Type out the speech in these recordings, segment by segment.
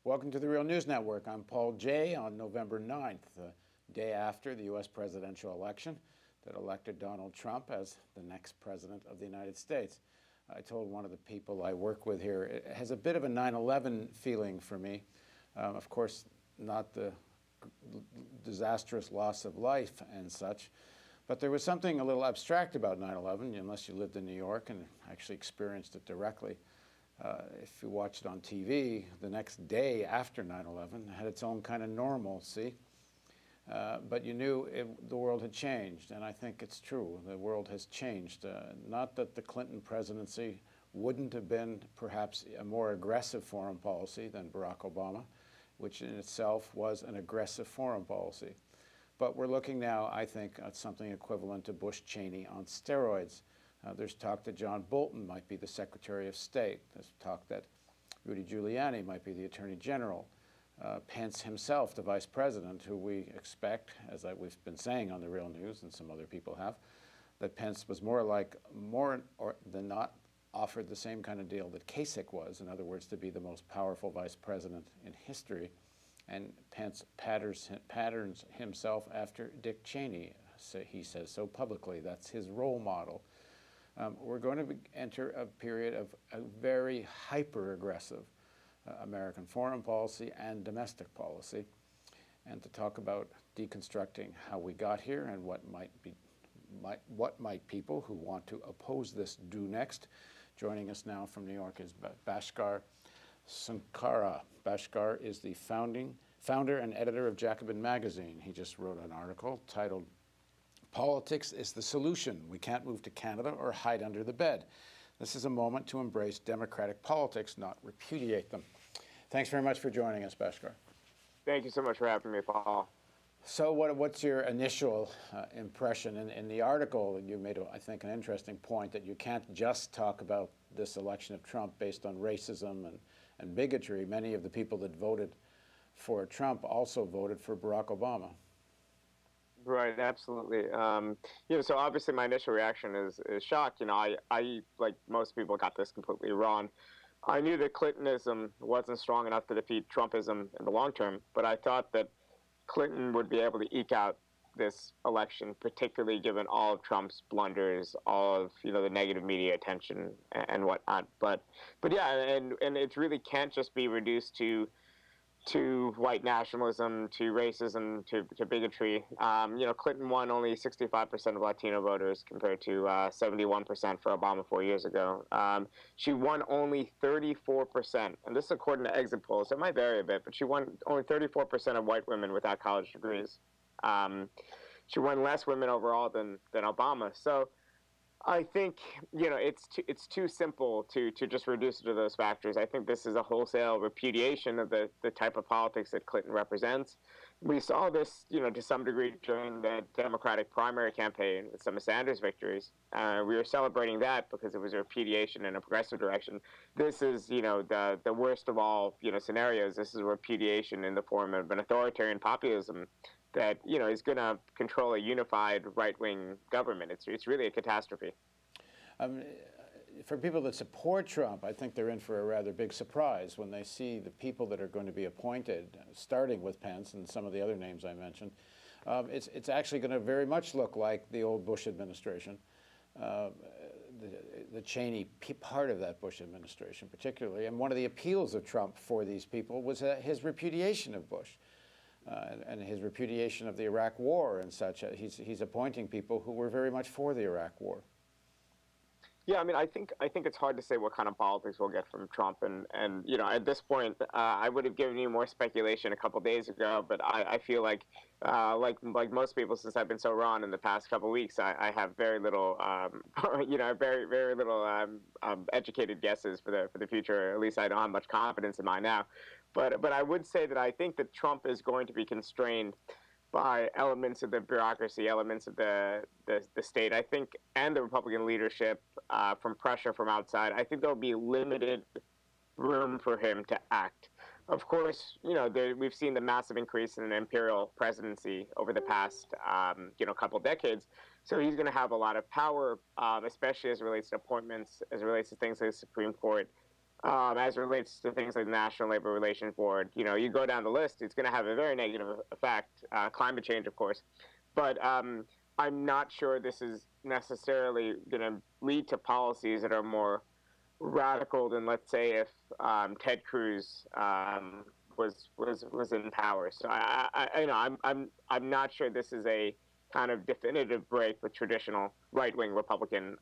Welcome to the Real News Network. I'm Paul Jay. On November 9th, the day after the U.S. presidential election that elected Donald Trump as the next president of the United States. I told one of the people I work with here, it has a bit of a 9/11 feeling for me. Of course, not the disastrous loss of life and such, but there was something a little abstract about 9/11, unless you lived in New York and actually experienced it directly. If you watched it on TV, the next day after 9/11 had its own kind of normalcy, but you knew the world had changed, and I think it's true. The world has changed. Not that the Clinton presidency wouldn't have been perhaps a more aggressive foreign policy than Barack Obama, which in itself was an aggressive foreign policy. But we're looking now, I think, at something equivalent to Bush-Cheney on steroids. There's talk that John Bolton might be the Secretary of State. There's talk that Rudy Giuliani might be the Attorney General. Pence himself, the Vice President, who we expect, as we've been saying on the Real News, and some other people have, that Pence was more than not offered the same kind of deal that Kasich was, in other words, to be the most powerful Vice President in history. And Pence patterns himself after Dick Cheney. So he says so publicly. That's his role model. We're going to enter a period of a very hyper-aggressive American foreign policy and domestic policy. And to talk about deconstructing how we got here and what might people who want to oppose this do next. Joining us now from New York is Bhaskar Sunkara. Bhaskar is the founder and editor of Jacobin magazine. He just wrote an article titled "Politics is the Solution. We can't move to Canada or hide under the bed. This is a moment to embrace democratic politics, not repudiate them." Thanks very much for joining us, Bhaskar. Thank you so much for having me, Paul. So what's your initial impression? In the article, you made, I think, an interesting point that you can't just talk about this election of Trump based on racism and bigotry. Many of the people that voted for Trump also voted for Barack Obama. Right, absolutely. So obviously my initial reaction is shock. I, like most people, got this completely wrong. I knew that Clintonism wasn't strong enough to defeat Trumpism in the long term, but I thought that Clinton would be able to eke out this election, particularly given all of Trump's blunders, all of the negative media attention and whatnot. But yeah, and it really can't just be reduced to white nationalism, to racism, to bigotry. Clinton won only 65% of Latino voters compared to 71% for Obama 4 years ago. She won only 34%, and this is according to exit polls. It might vary a bit, but she won only 34% of white women without college degrees. She won less women overall than Obama. So I think it's too simple to just reduce it to those factors. I think this is a wholesale repudiation of the type of politics that Clinton represents. We saw this, to some degree during the Democratic primary campaign with some of Sanders' victories. We were celebrating that because it was a repudiation in a progressive direction. This is, the worst of all, scenarios. This is a repudiation in the form of an authoritarian populism that is going to control a unified right-wing government. It's really a catastrophe. For people that support Trump, I think they're in for a rather big surprise when they see the people that are going to be appointed, starting with Pence and some of the other names I mentioned. It's actually going to very much look like the old Bush administration, the Cheney part of that Bush administration particularly. And one of the appeals of Trump for these people was his repudiation of Bush. And his repudiation of the Iraq War and such. He's appointing people who were very much for the Iraq War. Yeah, I think it's hard to say what kind of politics we'll get from Trump, and at this point, I would have given you more speculation a couple days ago, but I feel like most people, since I've been so wrong in the past couple of weeks, I have very little, very little educated guesses for the future. At least I don't have much confidence in mine now. But I would say that I think that Trump is going to be constrained by elements of the bureaucracy, elements of the state, I think, and the Republican leadership from pressure from outside. I think there'll be limited room for him to act. Of course, we've seen the massive increase in an imperial presidency over the past, couple decades. So he's going to have a lot of power, especially as it relates to appointments, as it relates to things like the Supreme Court. as it relates to things like the National Labor Relations Board. You go down the list, it's going to have a very negative effect. Climate change, of course, but I'm not sure this is necessarily going to lead to policies that are more radical than, let's say, if Ted Cruz was in power. So I'm not sure this is a kind of definitive break with traditional right-wing Republican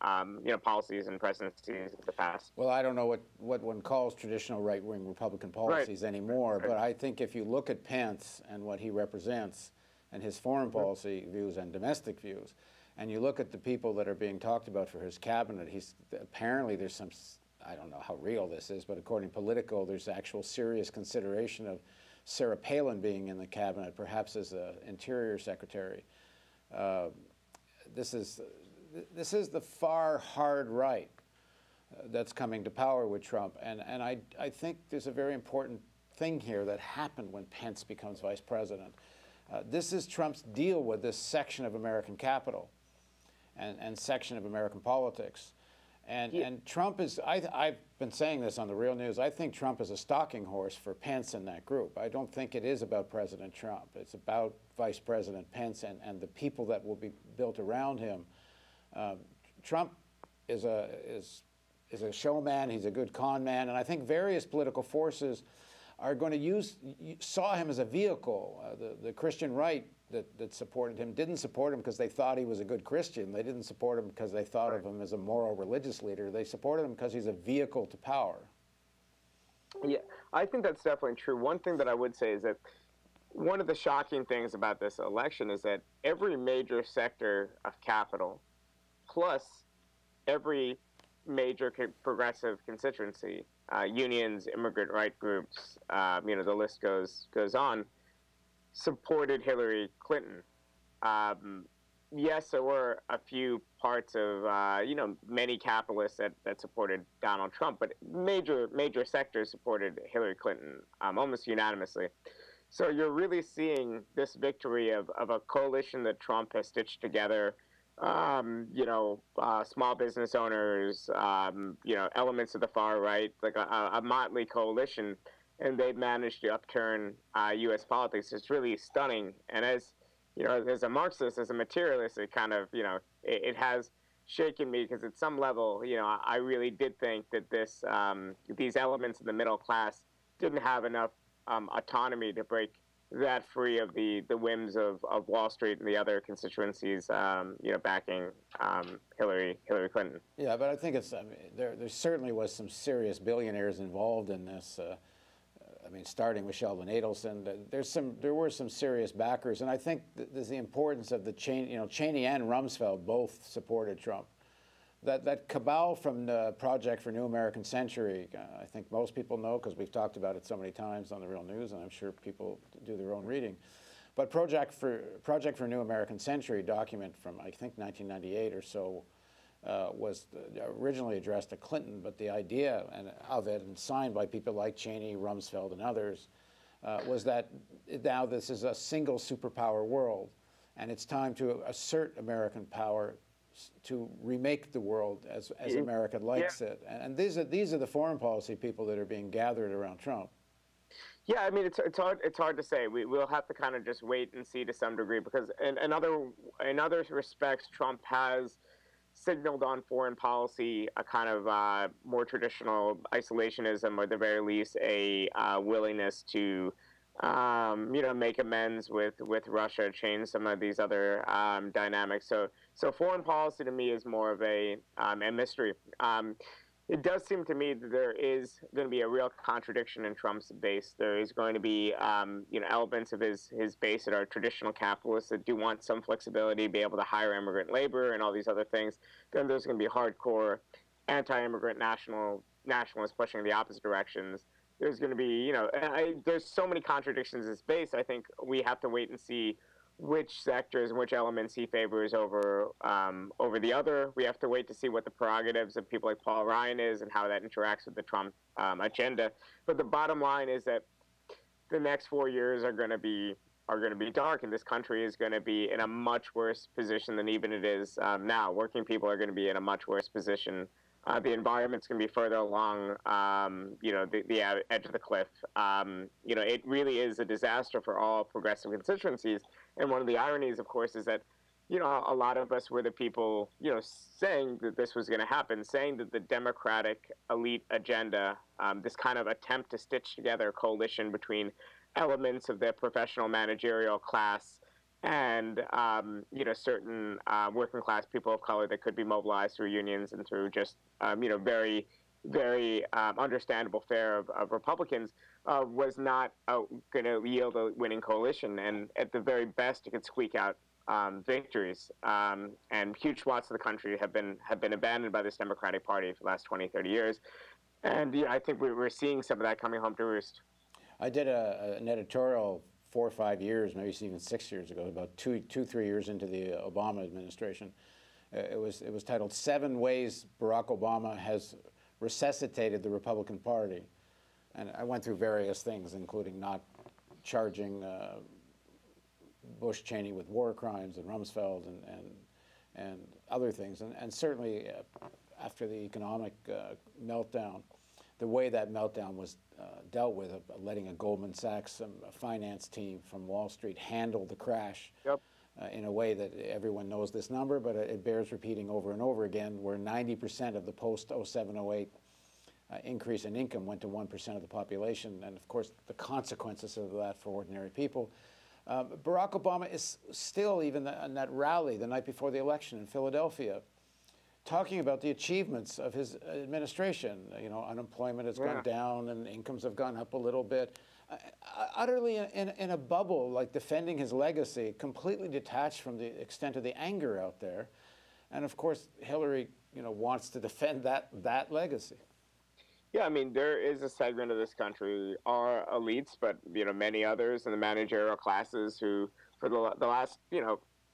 policies and presidencies of the past. Well, I don't know what one calls traditional right-wing Republican policies anymore, but I think if you look at Pence and what he represents and his foreign policy views and domestic views, and you look at the people that are being talked about for his cabinet, apparently there's some, I don't know how real this is, but according to Politico, there's actual serious consideration of Sarah Palin being in the cabinet, perhaps as the Interior Secretary. This is the far hard right that's coming to power with Trump, and I think there's a very important thing here that happened when Pence becomes vice president. This is Trump's deal with this section of American capital and section of American politics. And Trump is, I've been saying this on the Real News, I think Trump is a stalking horse for Pence and that group. I don't think it is about President Trump. It's about Vice President Pence and the people that will be built around him. Trump is a showman, he's a good con man, and I think various political forces are going to saw him as a vehicle. The Christian right that supported him didn't support him because they thought he was a good Christian. They didn't support him because they thought of him as a moral religious leader. They supported him because he's a vehicle to power. Yeah, I think that's definitely true. One thing that I would say is that one of the shocking things about this election is that every major sector of capital, plus every major progressive constituency, unions, immigrant right groups, the list goes on, supported Hillary Clinton. Yes, there were a few parts of, many capitalists that supported Donald Trump, but major sectors supported Hillary Clinton almost unanimously. So you're really seeing this victory of a coalition that Trump has stitched together, small business owners, elements of the far right, like a motley coalition, and they've managed to upturn U.S. politics. It's really stunning. And as as a Marxist, as a materialist, it kind of, it has shaken me because at some level, I really did think that these elements in the middle class didn't have enough autonomy to break that free of the whims of Wall Street and the other constituencies, backing Hillary Clinton. Yeah, but I think there certainly was some serious billionaires involved in this. Starting with Sheldon Adelson, there were some serious backers, and I think there's the importance of Cheney and Rumsfeld both supported Trump. That cabal from the Project for New American Century, I think most people know because we've talked about it so many times on the Real News, and I'm sure people do their own reading. But Project for New American Century document from, I think, 1998 or so was originally addressed to Clinton, but the idea of it, and signed by people like Cheney, Rumsfeld, and others, was that now this is a single superpower world, and it's time to assert American power to remake the world as America likes it. And these are the foreign policy people that are being gathered around Trump. Yeah, it's hard to say. We'll have to kind of just wait and see to some degree, because in other respects, Trump has signaled on foreign policy a kind of more traditional isolationism, or at the very least a willingness to make amends with Russia, change some of these other dynamics. So foreign policy to me is more of a mystery. It does seem to me that there is going to be a real contradiction in Trump's base. There is going to be elements of his base that are traditional capitalists that do want some flexibility, be able to hire immigrant labor and all these other things. Then there's going to be hardcore anti-immigrant nationalists pushing in the opposite directions. There's going to be, there's so many contradictions in his base. I think we have to wait and see which sectors and which elements he favors over the other. We have to wait to see what the prerogatives of people like Paul Ryan is and how that interacts with the Trump agenda. But the bottom line is that the next 4 years are going to be dark, and this country is going to be in a much worse position than even it is now. Working people are going to be in a much worse position The environment's going to be further along, the edge of the cliff. It really is a disaster for all progressive constituencies. And one of the ironies, of course, is that, a lot of us were the people, saying that this was going to happen, saying that the Democratic elite agenda, this kind of attempt to stitch together a coalition between elements of their professional managerial class and certain working class people of color that could be mobilized through unions and through just very very understandable fare of Republicans was not going to yield a winning coalition, and at the very best it could squeak out victories, and huge swaths of the country have been abandoned by this Democratic Party for the last 20, 30 years, and I think we're seeing some of that coming home to roost. I did an editorial 4 or 5 years, maybe even 6 years ago, about 3 years into the Obama administration. It was titled "7 Ways Barack Obama Has Resuscitated the Republican Party," and I went through various things, including not charging Bush Cheney with war crimes and Rumsfeld and other things, and certainly after the economic meltdown, the way that meltdown was dealt with, letting a Goldman Sachs finance team from Wall Street handle the crash. Yep. In a way that everyone knows this number, but it bears repeating over and over again, where 90% of the post-07-08 increase in income went to 1% of the population, and of course the consequences of that for ordinary people. Barack Obama is still, even in that rally the night before the election in Philadelphia, talking about the achievements of his administration. Unemployment has gone down and incomes have gone up a little bit. Utterly in a bubble, like defending his legacy, completely detached from the extent of the anger out there. And of course, Hillary, wants to defend that legacy. Yeah, I mean, there is a segment of this country, our elites, but many others in the managerial classes who, for the last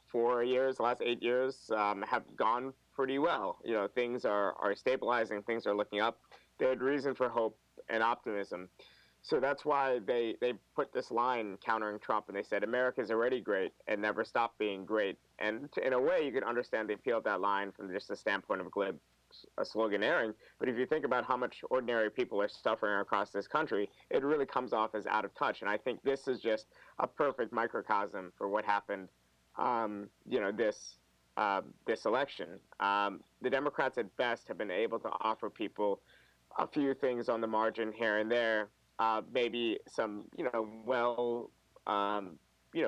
4 years, the last 8 years, have gone pretty well. Things are stabilizing, things are looking up. They had reason for hope and optimism. So that's why they put this line countering Trump, and they said, America's already great and never stop being great. And in a way, you can understand the appeal of that line from just the standpoint of glib sloganeering. But if you think about how much ordinary people are suffering across this country, it really comes off as out of touch. And I think this is just a perfect microcosm for what happened, this election. The Democrats at best have been able to offer people a few things on the margin here and there, maybe some,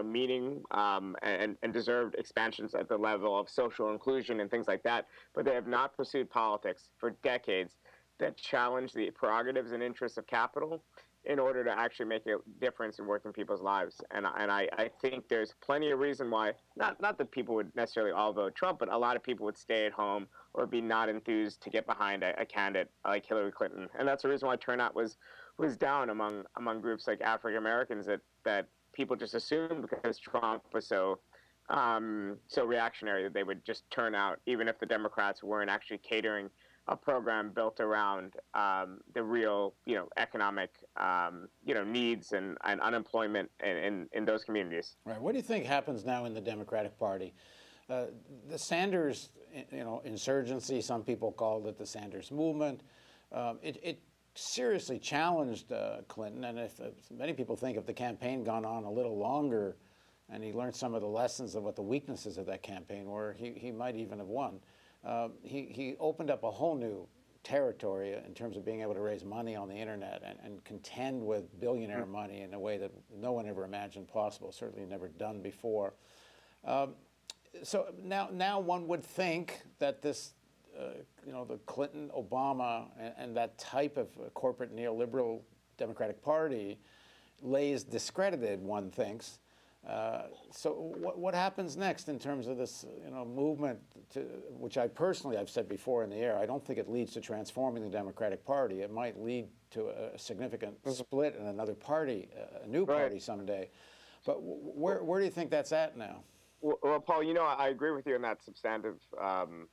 meaning and deserved expansions at the level of social inclusion and things like that. But they have not pursued politics for decades that challenge the prerogatives and interests of capital in order to actually make a difference in working people's lives. And I think there's plenty of reason why, not that people would necessarily all vote Trump, but a lot of people would stay at home or be not enthused to get behind a candidate like Hillary Clinton. And that's the reason why turnout was down among groups like African Americans that people just assumed because Trump was so reactionary that they would just turn out, even if the Democrats weren't actually catering a program built around the real, economic, needs and unemployment in those communities. Right. What do you think happens now in the Democratic Party? The Sanders, insurgency, some people called it the Sanders movement. It seriously challenged Clinton, and if many people think if the campaign gone on a little longer and he learned some of the lessons of what the weaknesses of that campaign were, he might even have won. He opened up a whole new territory in terms of being able to raise money on the internet and contend with billionaire money in a way that no one ever imagined possible, certainly never done before. So now one would think that this, the Clinton, Obama, and that type of corporate neoliberal Democratic Party lays discredited, one thinks. So what happens next in terms of this, movement, which I've said before in the air, I don't think it leads to transforming the Democratic Party. It might lead to a significant split in another party, a new party someday. But where do you think that's at now? Well, Paul, I agree with you on that substantive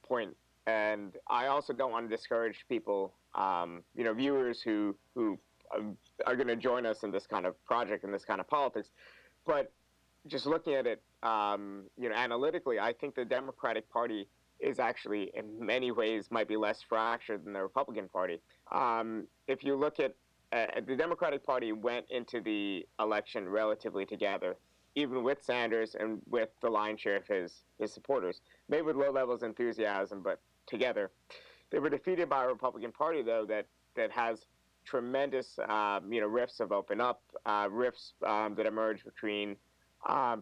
point. And I also don't want to discourage people, viewers who are going to join us in this kind of project and this kind of politics. But just looking at it, analytically, I think the Democratic Party is actually in many ways might be less fractured than the Republican Party. If you look at the Democratic Party went into the election relatively together, even with Sanders and with the lion's share of his supporters, maybe with low levels of enthusiasm, but together. They were defeated by a Republican Party, though, that has tremendous, rifts have opened up, rifts that emerged between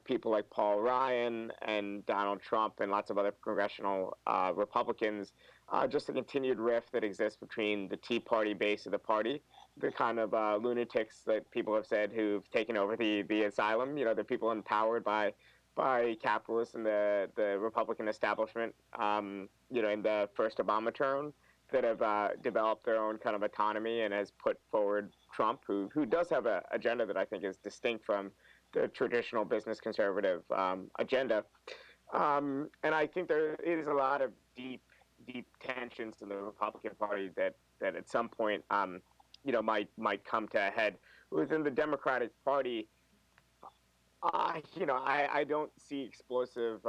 people like Paul Ryan and Donald Trump and lots of other congressional Republicans. Just a continued rift that exists between the Tea Party base of the party, the kind of lunatics that people have said who've taken over the asylum. The people empowered by capitalists and the Republican establishment. In the first Obama term, that have developed their own kind of autonomy and has put forward Trump, who does have an agenda that I think is distinct from the traditional business conservative agenda. And I think there is a lot of deep tensions in the Republican Party that at some point, might come to a head. Within the Democratic Party, I don't see explosive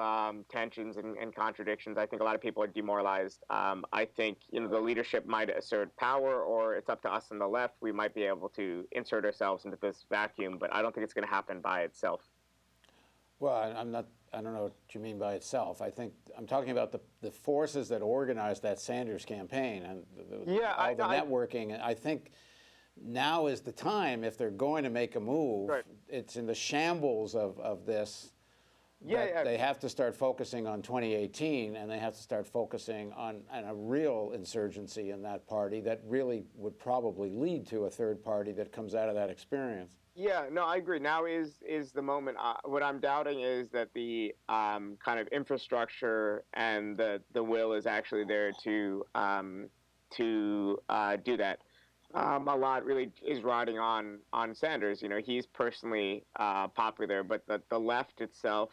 tensions and contradictions. I think a lot of people are demoralized. I think, the leadership might assert power, or it's up to us on the left. We might be able to insert ourselves into this vacuum, but I don't think it's going to happen by itself. Well, I don't know what you mean by itself. I think I'm talking about the forces that organized that Sanders campaign and all the networking. I think now is the time, if they're going to make a move. Right. It's in the shambles of this. They have to start focusing on 2018, and they have to start focusing on a real insurgency in that party that really would probably lead to a third party that comes out of that experience. Yeah, no, I agree. Now is the moment. What I'm doubting is that the kind of infrastructure and the will is actually there to do that. A lot really is riding on Sanders. He's personally popular, but the left itself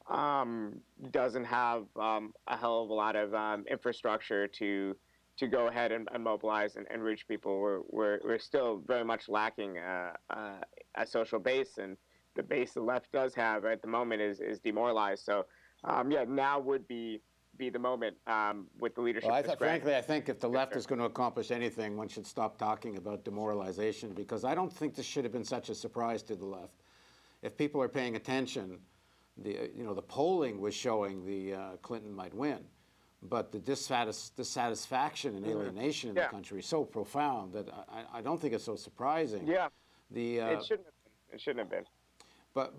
doesn't have a hell of a lot of infrastructure to go ahead and mobilize and reach people. We're still very much lacking a social base, and the base the left does have at the moment is demoralized. So, now would be the moment with the leadership. Well, frankly, I think if the left is going to accomplish anything, one should stop talking about demoralization, because I don't think this should have been such a surprise to the left. If people are paying attention, the polling was showing Clinton might win, but the dissatisfaction and alienation in the country is so profound that I don't think it's so surprising. Yeah, it shouldn't have been. It shouldn't have been. But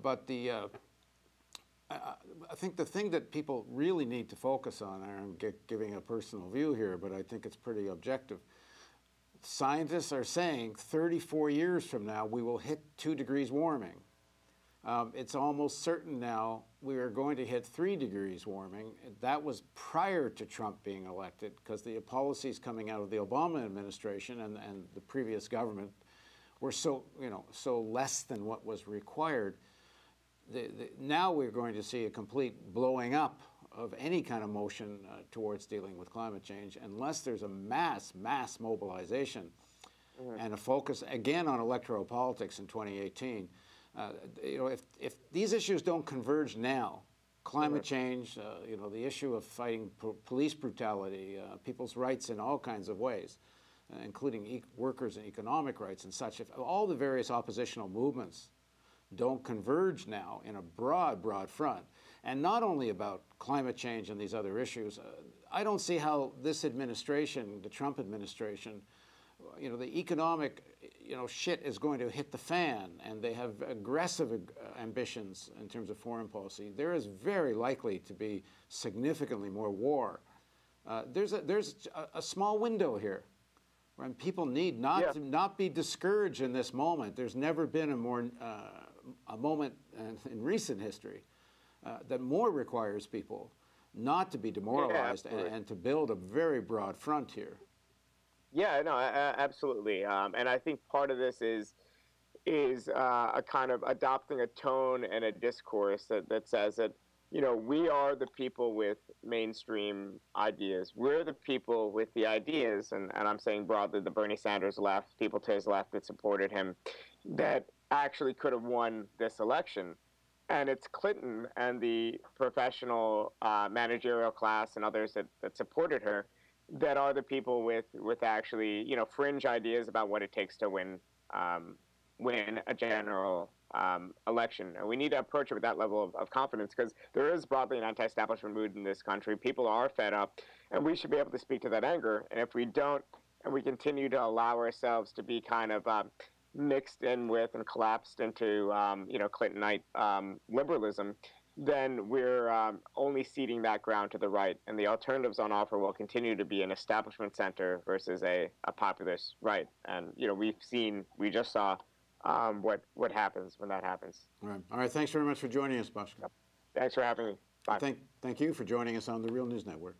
I think the thing that people really need to focus on, and I'm giving a personal view here, but I think it's pretty objective. Scientists are saying 34 years from now we will hit 2 degrees warming. It's almost certain now we are going to hit 3 degrees warming. That was prior to Trump being elected, because the policies coming out of the Obama administration and the previous government were so less than what was required. Now we're going to see a complete blowing up of any kind of motion towards dealing with climate change, unless there's a mass mobilization and a focus again on electoral politics in 2018. If these issues don't converge now, climate change, the issue of fighting police brutality, people's rights in all kinds of ways, including workers and economic rights and such, if all the various oppositional movements don't converge now in a broad front, and not only about climate change and these other issues, I don't see how this administration, the Trump administration, the economic, shit is going to hit the fan, and they have aggressive ambitions in terms of foreign policy. There is very likely to be significantly more war. There's a small window here, when people need to not be discouraged in this moment. There's never been a moment in recent history that more requires people not to be demoralized and to build a very broad front here. Yeah, no, absolutely. And I think part of this is a kind of adopting a tone and a discourse that says that, we are the people with mainstream ideas. We're the people with the ideas, and I'm saying broadly the Bernie Sanders left, people to his left that supported him, that actually could have won this election. And it's Clinton and the professional managerial class and others that supported her that are the people with actually, fringe ideas about what it takes to win a general election. And we need to approach it with that level of confidence, because there is broadly an anti-establishment mood in this country. People are fed up, and we should be able to speak to that anger. And if we don't, and we continue to allow ourselves to be kind of mixed in with and collapsed into, Clintonite liberalism, then we're only ceding that ground to the right, and the alternatives on offer will continue to be an establishment center versus a populist right. And we just saw what happens when that happens. All right. Thanks very much for joining us, Bhaskar. Thanks for having me. Bye. Thank you for joining us on the Real News Network.